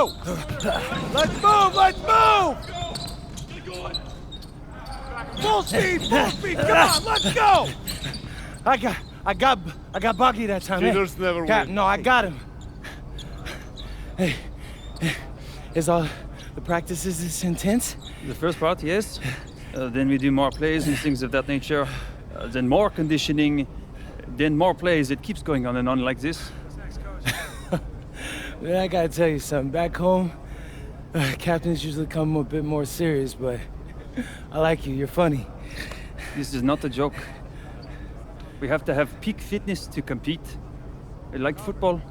Let's move! Let's move! Full speed! Full speed! Come on, let's go! I got Bucky that time. Cheaters never win. No, I got him. Hey, is all the practices this intense? The first part, yes. Then we do more plays and things of that nature. Then more conditioning. Then more plays. It keeps going on and on like this. Man, I gotta tell you something. Back home, captains usually come a bit more serious, but I like you. You're funny. This is not a joke. We have to have peak fitness to compete. Like football.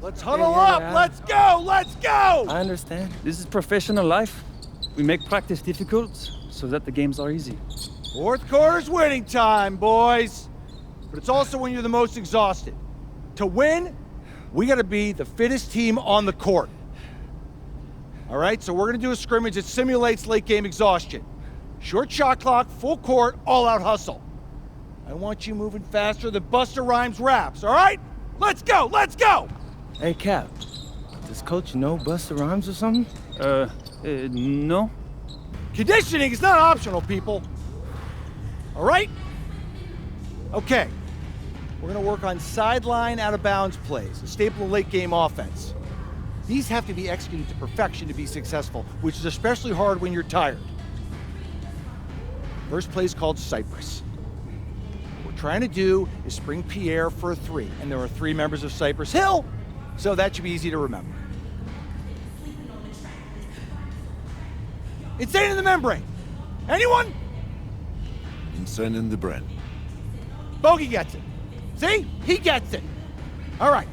Let's huddle up! Let's go! Let's go! I understand. This is professional life. We make practice difficult so that the games are easy. Fourth quarter's winning time, boys. But it's also when you're the most exhausted. To win, we gotta be the fittest team on the court. All right, so we're gonna do a scrimmage that simulates late game exhaustion. Short shot clock, full court, all out hustle. I want you moving faster than Busta Rhymes raps, all right? Let's go, let's go! Hey, Cap, does Coach know Busta Rhymes or something? No. Conditioning is not optional, people. All right? Okay. We're gonna work on sideline out-of-bounds plays, a staple of late-game offense. These have to be executed to perfection to be successful, which is especially hard when you're tired. First play is called Cypress. What we're trying to do is spring Pierre for a three, and there are 3 members of Cypress Hill, so that should be easy to remember. Insane in the membrane. Anyone? Insane in the brain. Bogey gets it. See? He gets it. All right.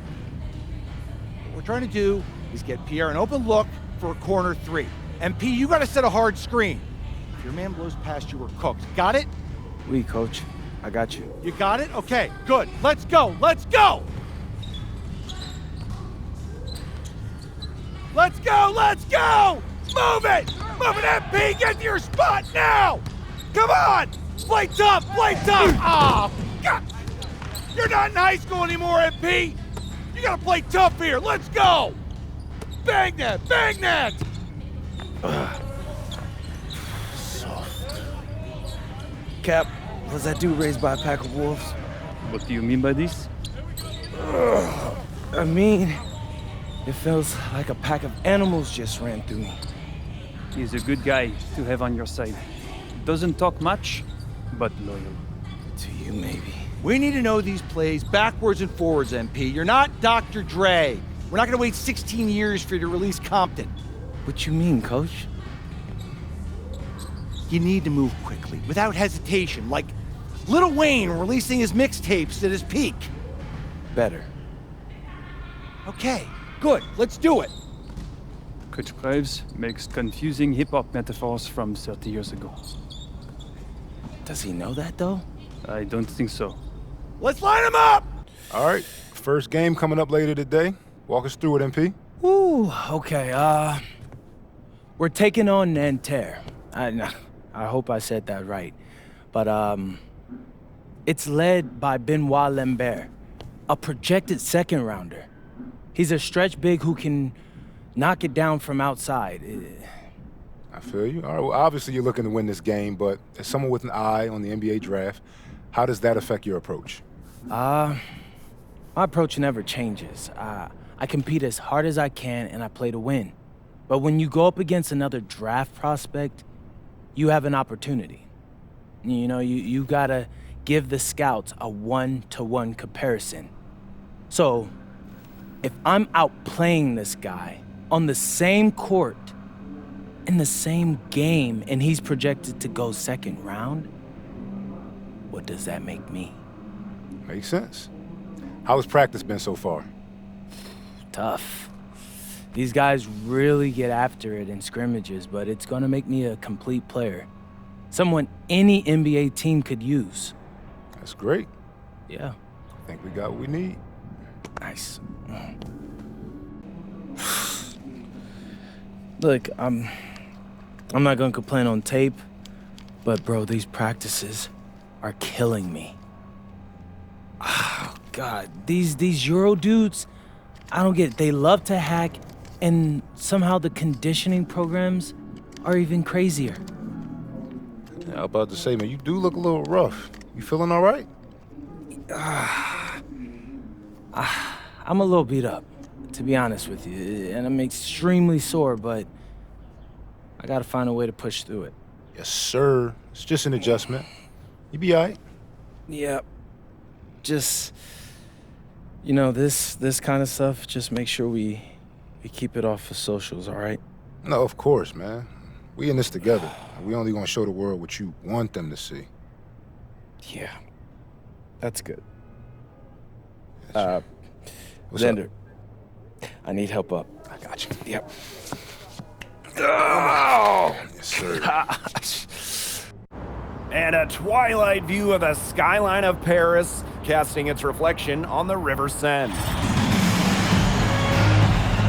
What we're trying to do is get Pierre an open look for a corner 3. And P, you got to set a hard screen. If your man blows past you, we're cooked. Got it? Oui, Coach. I got you. You got it? Okay, good. Let's go. Let's go. Let's go. Let's go. Move it. Move it, MP. Get to your spot now. Come on. Play tough. Play tough. Oh, God. You're not in high school anymore, MP. You gotta play tough here. Let's go. Bang that. Bang that. Soft. Cap, was that dude raised by a pack of wolves? What do you mean by this? I mean, it feels like a pack of animals just ran through me. He's a good guy to have on your side. Doesn't talk much, but loyal. To you, maybe. We need to know these plays backwards and forwards, MP. You're not Dr. Dre. We're not gonna wait 16 years for you to release Compton. What you mean, Coach? You need to move quickly, without hesitation, like Lil Wayne releasing his mixtapes at his peak. Better. Okay, good. Let's do it. Coach Graves makes confusing hip-hop metaphors from 30 years ago. Does he know that, though? I don't think so. Let's line them up! All right, first game coming up later today. Walk us through it, MP. Ooh, okay, we're taking on Nanterre. I hope I said that right. But, it's led by Benoit Lambert, a projected second-rounder. He's a stretch big who can knock it down from outside. I feel you. All right, well, obviously you're looking to win this game, but as someone with an eye on the NBA draft, how does that affect your approach? My approach never changes. I compete as hard as I can and I play to win. But when you go up against another draft prospect, you have an opportunity. You know, you gotta give the scouts a one-to-one comparison. So, if I'm outplaying this guy on the same court, in the same game, and he's projected to go second round, what does that make me? Makes sense. How has practice been so far? Tough. These guys really get after it in scrimmages, but it's gonna make me a complete player. Someone any NBA team could use. That's great. Yeah. I think we got what we need. Nice. Look, I'm not gonna complain on tape, but bro, these practices are killing me. Oh, God, these Euro dudes, I don't get it. They love to hack And somehow the conditioning programs are even crazier. Yeah, I was about to say, man, you do look a little rough. You feeling all right? I'm a little beat up, to be honest with you, and I'm extremely sore, but I gotta find a way to push through it. Yes, sir. It's just an adjustment. You be all right. Yep. Just, you know, this kind of stuff, just make sure we keep it off of socials, all right? No, of course, man. We in this together. We only gonna show the world what you want them to see. Yeah. That's good. What's up? Xander, I need help up. I got you. Yep. Oh! Yes, sir. And a twilight view of the skyline of Paris, casting its reflection on the River Seine.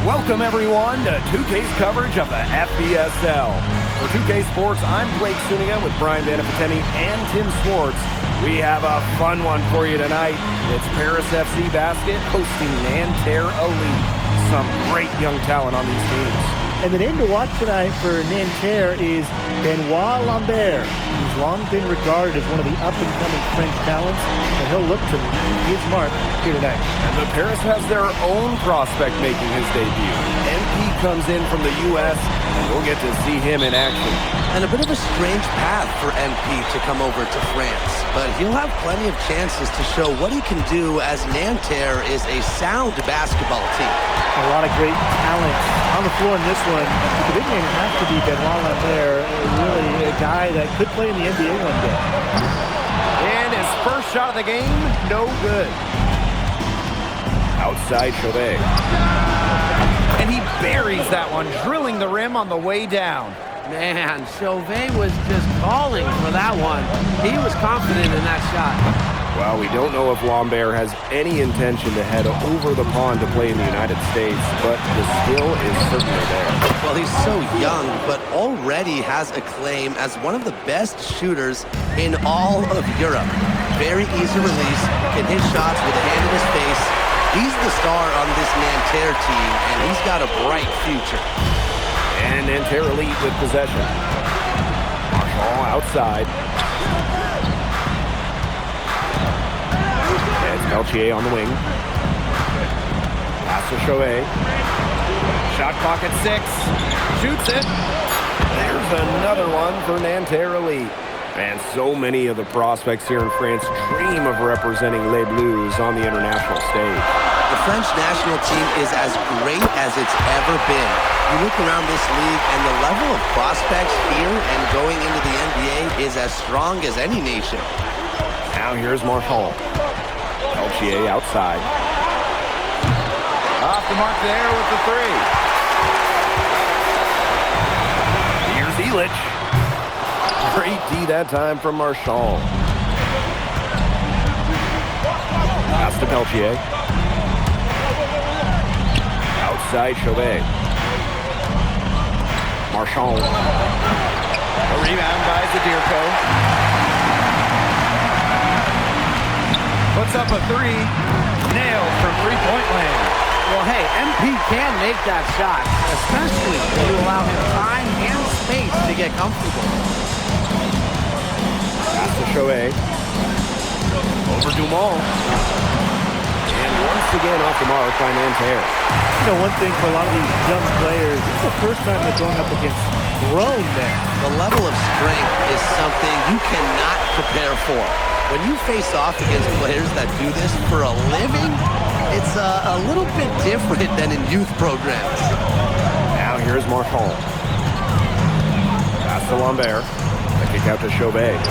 Welcome everyone to 2K's coverage of the FBSL. For 2K Sports, I'm Blake Suniga with Brian Vanapateni and Tim Swartz. We have a fun one for you tonight. It's Paris FC Basket hosting Nanterre Elite. Some great young talent on these teams. And the name to watch tonight for Nanterre is Benoit Lambert, who's long been regarded as one of the up-and-coming French talents, and he'll look to leave his mark here tonight. And the Paris has their own prospect making his debut. MP comes in from the U.S., and we'll get to see him in action. And a bit of a strange path for MP to come over to France, but he'll have plenty of chances to show what he can do, as Nanterre is a sound basketball team. A lot of great talent on the floor in this one. The big name has to be Benoit Lambert, really a guy that could play in the NBA one day. And his first shot of the game, no good. Outside Chauvet. And he buries that one, drilling the rim on the way down. Man, Chauvet was just calling for that one. He was confident in that shot. Well, we don't know if Lambert has any intention to head over the pond to play in the United States, but the skill is certainly there. Well, he's so young, but already has a claim as one of the best shooters in all of Europe. Very easy release, can hit shots with a hand in his face. He's the star on this Nanterre team, and he's got a bright future. And Nanterre Elite with possession. Marshall outside. It's Peltier on the wing. Pass to Chauvet. Shot clock at 6. Shoots it. There's another one for Nanterre Elite. And so many of the prospects here in France dream of representing Les Bleus on the international stage. The French national team is as great as it's ever been. You look around this league, and the level of prospects here and going into the NBA is as strong as any nation. Now here's Marshall. Peltier outside. Off the mark there with the 3. Here's Elich. Great D that time from Marshall. Pass to Peltier. Outside Chauvet. Marshall. A rebound by Zadirko. Puts up a 3. Nailed from three-point land. Well, hey, MP can make that shot, especially when you allow him time and space to get comfortable. Pass to Chauvet. Over Dumont. And once again off the mark by Nanterre. You know, one thing for a lot of these young players, it's the first time they're going up against grown men. The level of strength is something you cannot prepare for. When you face off against players that do this for a living, it's a little bit different than in youth programs. Now here's Marshall. Pass to Lambert. A kick out to Chauvet.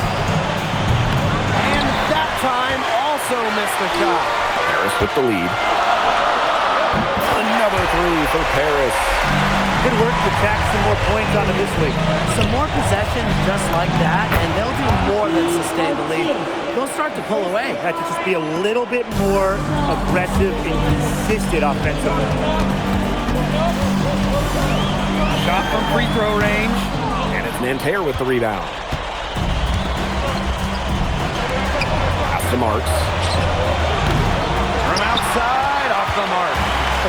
And that time also missed the shot. Paris with the lead. Another 3 for Paris. Good work to tack some more points onto this week. Some more possessions just like that, and they'll do more than sustain the lead. They'll start to pull away. Have to just be a little bit more aggressive and consistent offensively. Shot from free throw range. And it's Nanterre with the rebound. Pass to Marks. From outside, off the mark.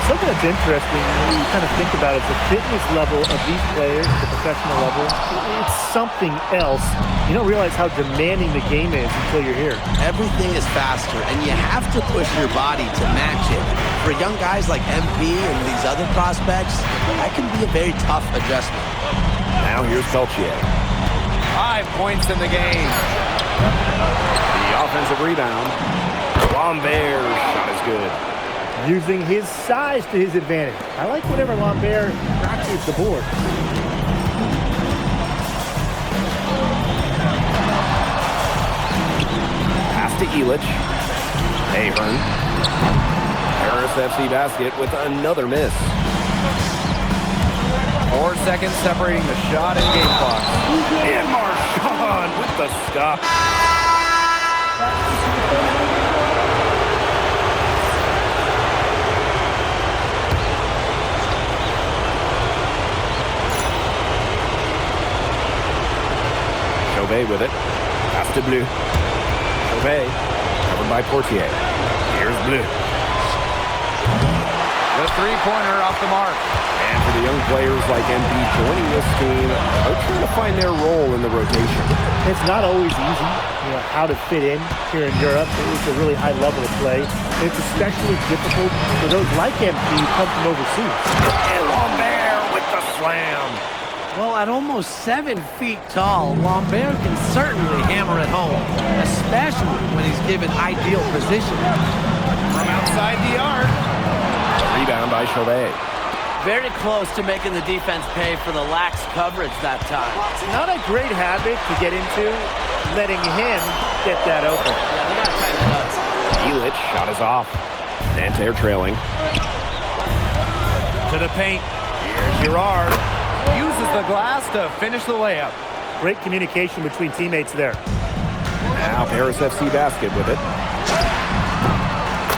Something that's interesting when you kind of think about it, the fitness level of these players, the professional level, it's something else. You don't realize how demanding the game is until you're here. Everything is faster, and you have to push your body to match it. For young guys like MP and these other prospects, that can be a very tough adjustment. Now here's Peltier. 5 points in the game. The offensive rebound. Lambert's shot is good. Using his size to his advantage. I like whenever Lambert crosses the board. Pass to Elich. Ahern. Paris FC basket with another miss. 4 seconds separating the shot and game clock. And Marchand with the stop. Chauvet with it. Pass to Bleu. Chauvet covered by Portier. Here's Bleu. The three-pointer off the mark. And for the young players like MP joining this team, they're trying to find their role in the rotation. It's not always easy, how to fit in here in Europe. It's a really high level of play. It's especially difficult for those like MP who come from overseas. And Lambert with the slam. Well, at almost 7 feet tall, Lambert can certainly hammer it home, especially when he's given ideal position. From outside the arc. Rebound by Chauvet. Very close to making the defense pay for the lax coverage that time. Not a great habit to get into, letting him get that open. Yeah, they gotta tighten it up. Elich shot is off. Nanterre trailing. To the paint. Here's Girard. Uses the glass to finish the layup. Great communication between teammates there. Now Paris FC basket with it.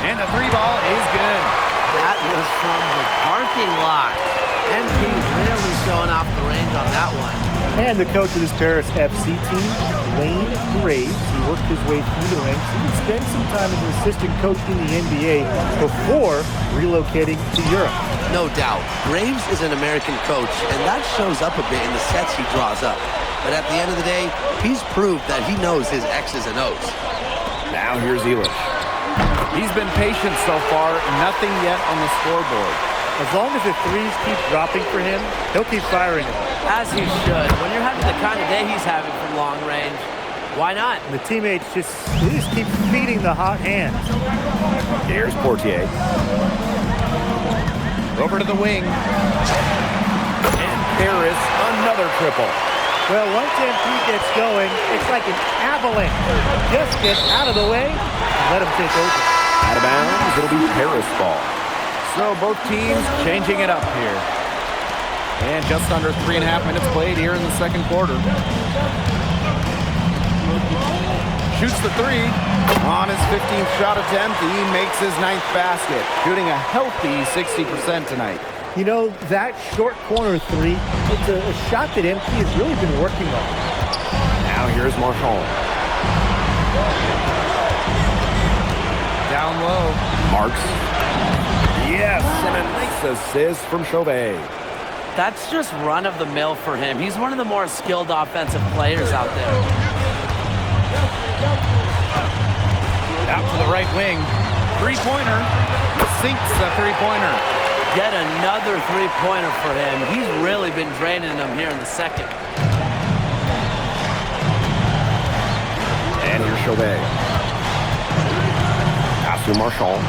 And the 3-ball is good. That was from the parking lot. MP really showing off the range on that one. And the coach of this Paris FC team, Wayne Graves, he worked his way through the ranks. He would spend some time as an assistant coach in the NBA before relocating to Europe. No doubt, Graves is an American coach, and that shows up a bit in the sets he draws up. But at the end of the day, he's proved that he knows his X's and O's. Now here's Elich. He's been patient so far, nothing yet on the scoreboard. As long as the threes keep dropping for him, he'll keep firing them. As he should. When you're having the kind of day he's having from long range, why not? And the teammates just keep feeding the hot hands. Here's Portier. Over to the wing. And Paris, another triple. Well, once MP gets going, it's like an avalanche. Just get out of the way and let him take over. Out of bounds, it'll be Paris ball. So both teams changing it up here. And just under 3.5 minutes played here in the second quarter. Shoots the three. On his 15th shot attempt, he makes his 9th basket, shooting a healthy 60% tonight. You know, that short corner three, it's a shot that MP has really been working on. Now here's Marchand. Down low. Marks. Yes, and a nice assist from Chauvet. That's just run-of-the-mill for him. He's one of the more skilled offensive players out there. Out to the right wing. Three-pointer. Sinks the three-pointer. Yet another three-pointer for him. He's really been draining them here in the second. And here's Chauvet. Pass to Marchand.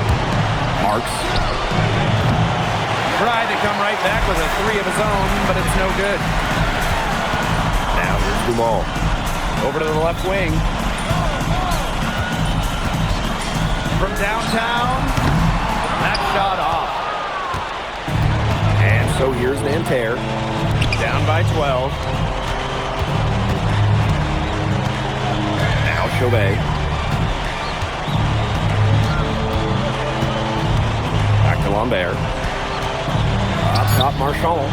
Marks. Tried to come right back with a three of his own, but it's no good. Now here's Dumal. Over to the left wing. From downtown. That shot off. And so here's Nanterre. Down by 12. Now Chauvet. Back to Lambert. Up top, Marchand.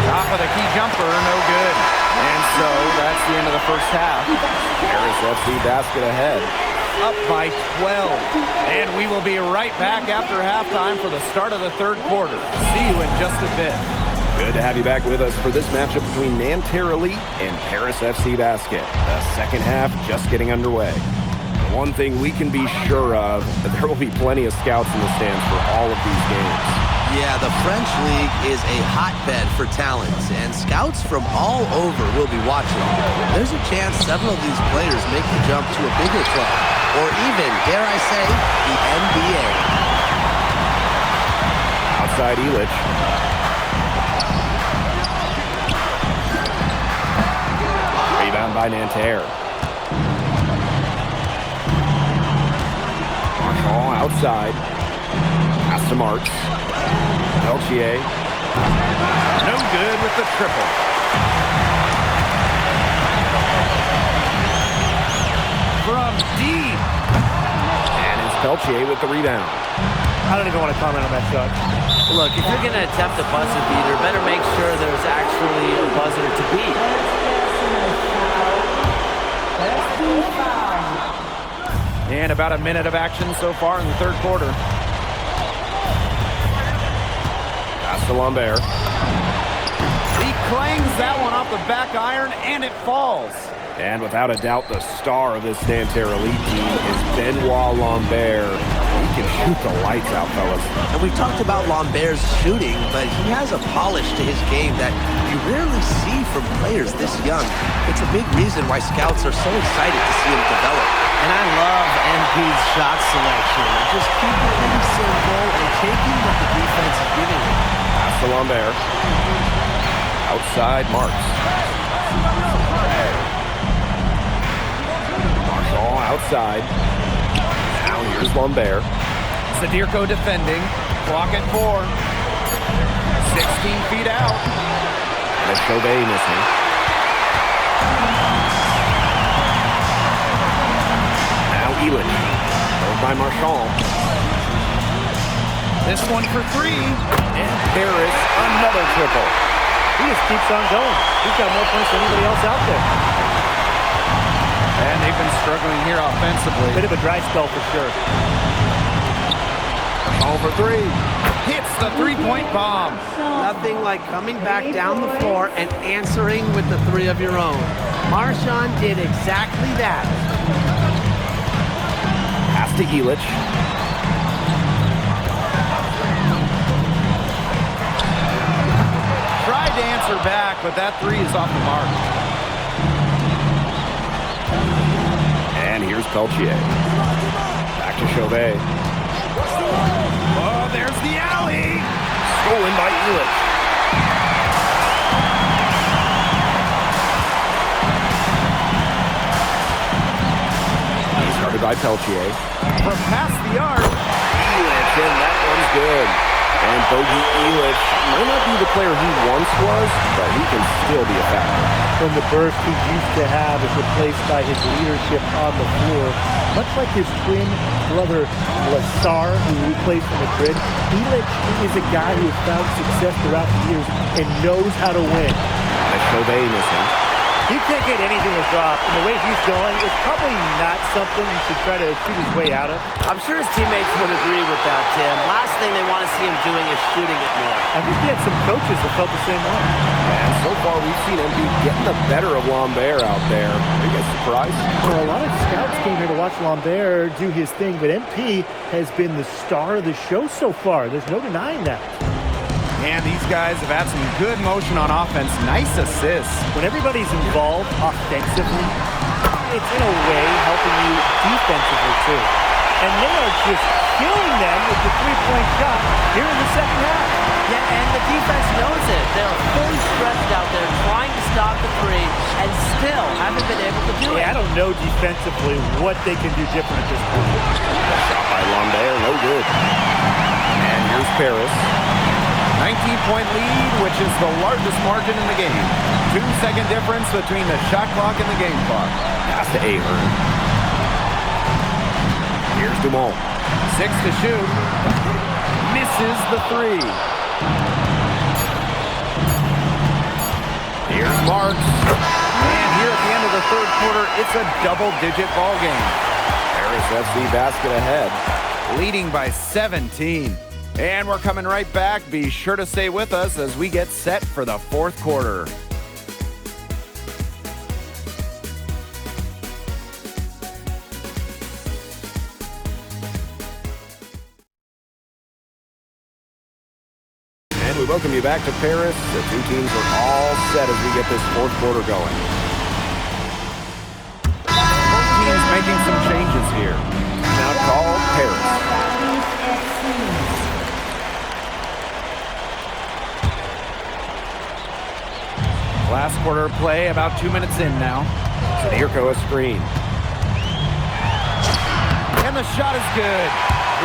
Top of the key jumper, no good. And so that's the end of the first half. Paris FC basket ahead. up by 12. And we will be right back after halftime for the start of the third quarter. See you in just a bit. Good to have you back with us for this matchup between Nanterre Elite and Paris FC Basket. The second half just getting underway. One thing we can be sure of, there will be plenty of scouts in the stands for all of these games. Yeah, the French League is a hotbed for talents, and scouts from all over will be watching. There's a chance several of these players make the jump to a bigger club, or even, dare I say, the NBA. Outside Elich. Rebound by Nanterre. Marshall outside. Pass to Marks. Peltier. No good with the triple. From deep. And it's Peltier with the rebound. I don't even want to comment on that shot. Look, if you're going to attempt a buzzer beater, better make sure there's actually a buzzer to beat. And about a minute of action so far in the third quarter. Pass to Lambert. He clangs that one off the back iron, and it falls. And without a doubt, the star of this Nanterre Elite team is Benoit Lambert. He can shoot the lights out, fellas. And we've talked about Lambert's shooting, but he has a polish to his game that you rarely see from players this young. It's a big reason why scouts are so excited to see him develop. And I love MP's shot selection. Just keeping things simple and taking what the defense is giving him. Pass to Lambert. Outside Marks. Marshall outside. Now here's Lambert. Sadirko defending. Clock at 4. 16 feet out. And it's Chauvet missing. Now Ewan. Moved by Marchand. This one for 3. And Paris another triple. He just keeps on going. He's got more points than anybody else out there. And they've been struggling here offensively. Bit of a dry spell for sure. Over 3. Hits the three-point bomb. Nothing like coming back down the floor and answering with the three of your own. Marchand did exactly that. Pass to Elich. Tried to answer back, but that 3 is off the mark. And here's Peltier. Back to Chauvet. Oh, there's the alley. Stolen by Elich. He's started by Peltier. From past the arc. Elich, and that one's good. And Bogey Elich might not be the player he once was, but he can still be a factor. From the burst he used to have is replaced by his leadership on the floor. Much like his twin brother, Lassar, who plays for Madrid, Elich is a guy who has found success throughout the years and knows how to win. That's Chauvet missing. He can't get anything to drop, and the way he's going, it's probably not something he should try to shoot his way out of. I'm sure his teammates would agree with that, Tim. Last thing they want to see him doing is shooting it more. I think he had some coaches that felt the same way. And so far, we've seen MB getting the better of Lambert out there. Are you guys surprised? Well, a lot of scouts came here to watch Lambert do his thing, but MP has been the star of the show so far. There's no denying that. And these guys have had some good motion on offense. Nice assists. When everybody's involved offensively, it's in a way helping you defensively too. And they are just killing them with the three-point shot here in the second half. Yeah, and the defense knows it. They're fully stretched out there trying to stop the three and still haven't been able to do it. Yeah, I don't know defensively what they can do different at this point. Shot by Lambert, no good. And here's Paris. 19-point lead, which is the largest margin in the game. 2-second difference between the shot clock and the game clock. Pass to Ahern. Here's Dumont. 6 to shoot. Misses the 3. Here's Marks. And here at the end of the third quarter, it's a double-digit ball game. Paris Paris FC basket ahead, leading by 17. And we're coming right back. Be sure to stay with us as we get set for the fourth quarter. And we welcome you back to Paris. The two teams are all set as we get this fourth quarter going. Both teams making some changes here. Now called Paris. Last quarter of play, about 2 minutes in now. Zadirko a screen. And the shot is good.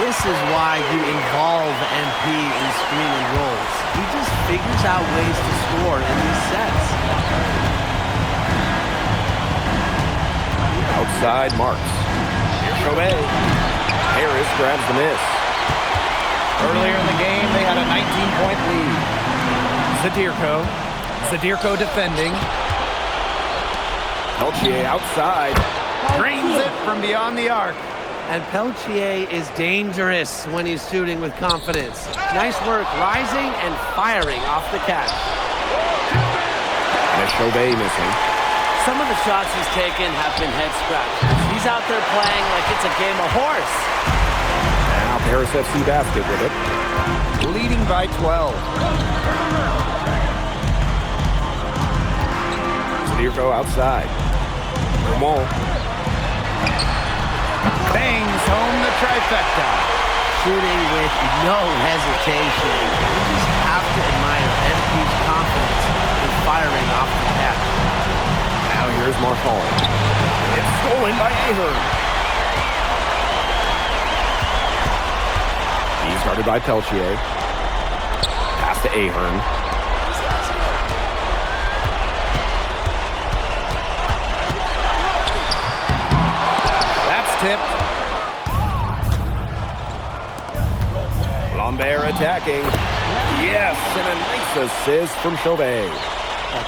This is why you involve MP in screening roles. He just figures out ways to score in these sets. Outside Marks. Here's Chauvet. Harris grabs the miss. Earlier in the game, they had a 19-point lead. Zadirko defending. Peltier outside. Drains it from beyond the arc. And Peltier is dangerous when he's shooting with confidence. Nice work rising and firing off the catch. And a Chauvet missing. Some of the shots he's taken have been head scratchers. He's out there playing like it's a game of horse. Now Paris FC basket with it. Leading by 12. Zadirko outside. Ramon. Bangs home the trifecta. Shooting with no hesitation. You just have to admire MP's confidence in firing off the catch. Now here's Marchand. It's stolen by Ahern. He's guarded by Peltier. Pass to Ahern. That's tipped. Lambert attacking. Yes, and a nice assist from Chauvet.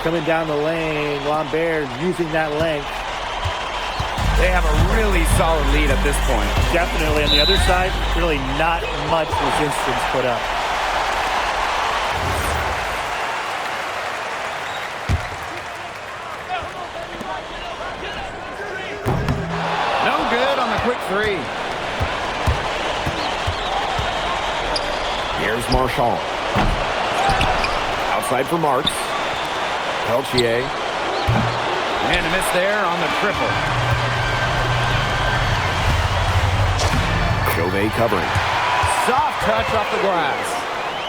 Coming down the lane, Lambert using that length. They have a really solid lead at this point. Definitely. On the other side, really not much resistance put up. No good on the quick three. Here's Marchand. Outside for Marks. Peltier. And a miss there on the triple. Chauvet covering. Soft touch off the glass.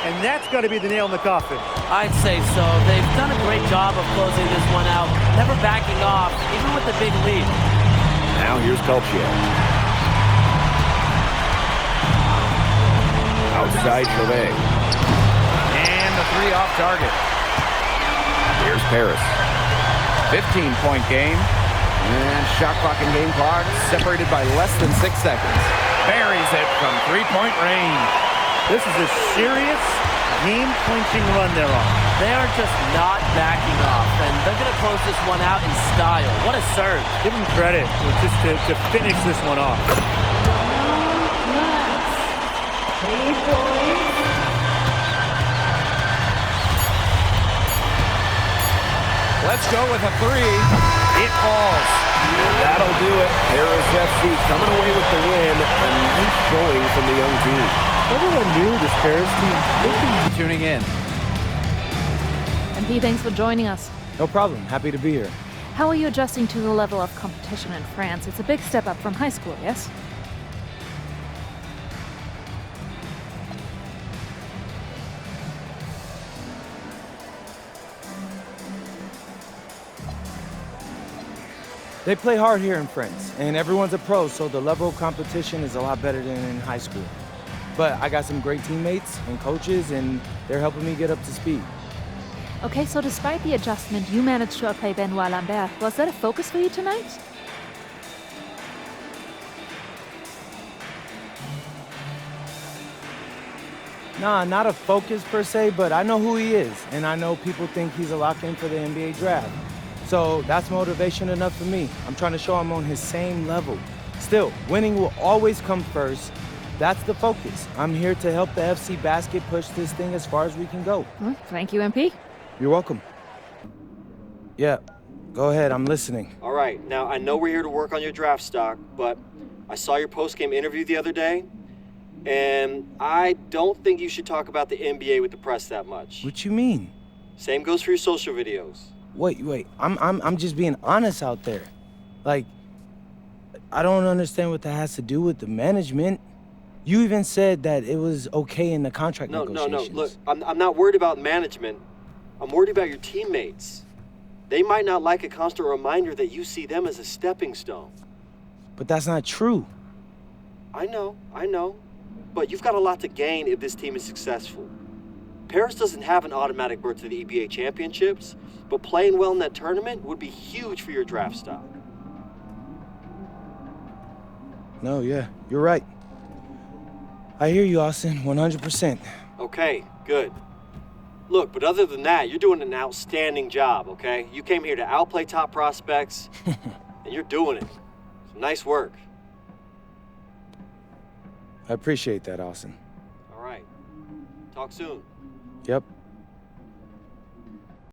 And that's got to be the nail in the coffin. I'd say so. They've done a great job of closing this one out, never backing off, even with the big lead. Now here's Peltier. Outside Chauvet. And the three off target. Here's Paris. 15-point game. And shot clock and game clock separated by less than 6 seconds. Buries it from three-point range. This is a serious game-clinching run they're on. They are just not backing off, and they're going to close this one out in style. What a serve. Give them credit just to finish this one off. Let's go with a three. It falls. And that'll do it. Paris FC coming away with the win. A nice showing from the young team. Everyone knew this Paris team. Tuning in. MP, thanks for joining us. No problem. Happy to be here. How are you adjusting to the level of competition in France? It's a big step up from high school, yes? They play hard here in France, and everyone's a pro, so the level of competition is a lot better than in high school. But I got some great teammates and coaches, and they're helping me get up to speed. Okay, so despite the adjustment, you managed to outplay Benoit Lambert. Was that a focus for you tonight? Nah, not a focus per se, but I know who he is, and I know people think he's a lock-in for the NBA draft. So that's motivation enough for me. I'm trying to show I'm on his same level. Still, winning will always come first. That's the focus. I'm here to help the FC Basket push this thing as far as we can go. Well, thank you, MP. You're welcome. Yeah, go ahead, I'm listening. All right, now I know we're here to work on your draft stock, but I saw your post-game interview the other day, and I don't think you should talk about the NBA with the press that much. What you mean? Same goes for your social videos. Wait, I'm just being honest out there. Like, I don't understand what that has to do with the management. You even said that it was okay in the contract negotiations. No, look, I'm not worried about management. I'm worried about your teammates. They might not like a constant reminder that you see them as a stepping stone. But that's not true. I know. But you've got a lot to gain if this team is successful. Paris doesn't have an automatic berth to the EBA championships, but playing well in that tournament would be huge for your draft stock. No, yeah, you're right. I hear you, Austin, 100%. Okay, good. Look, but other than that, you're doing an outstanding job, okay? You came here to outplay top prospects, and you're doing it. So nice work. I appreciate that, Austin. All right. Talk soon. Yep.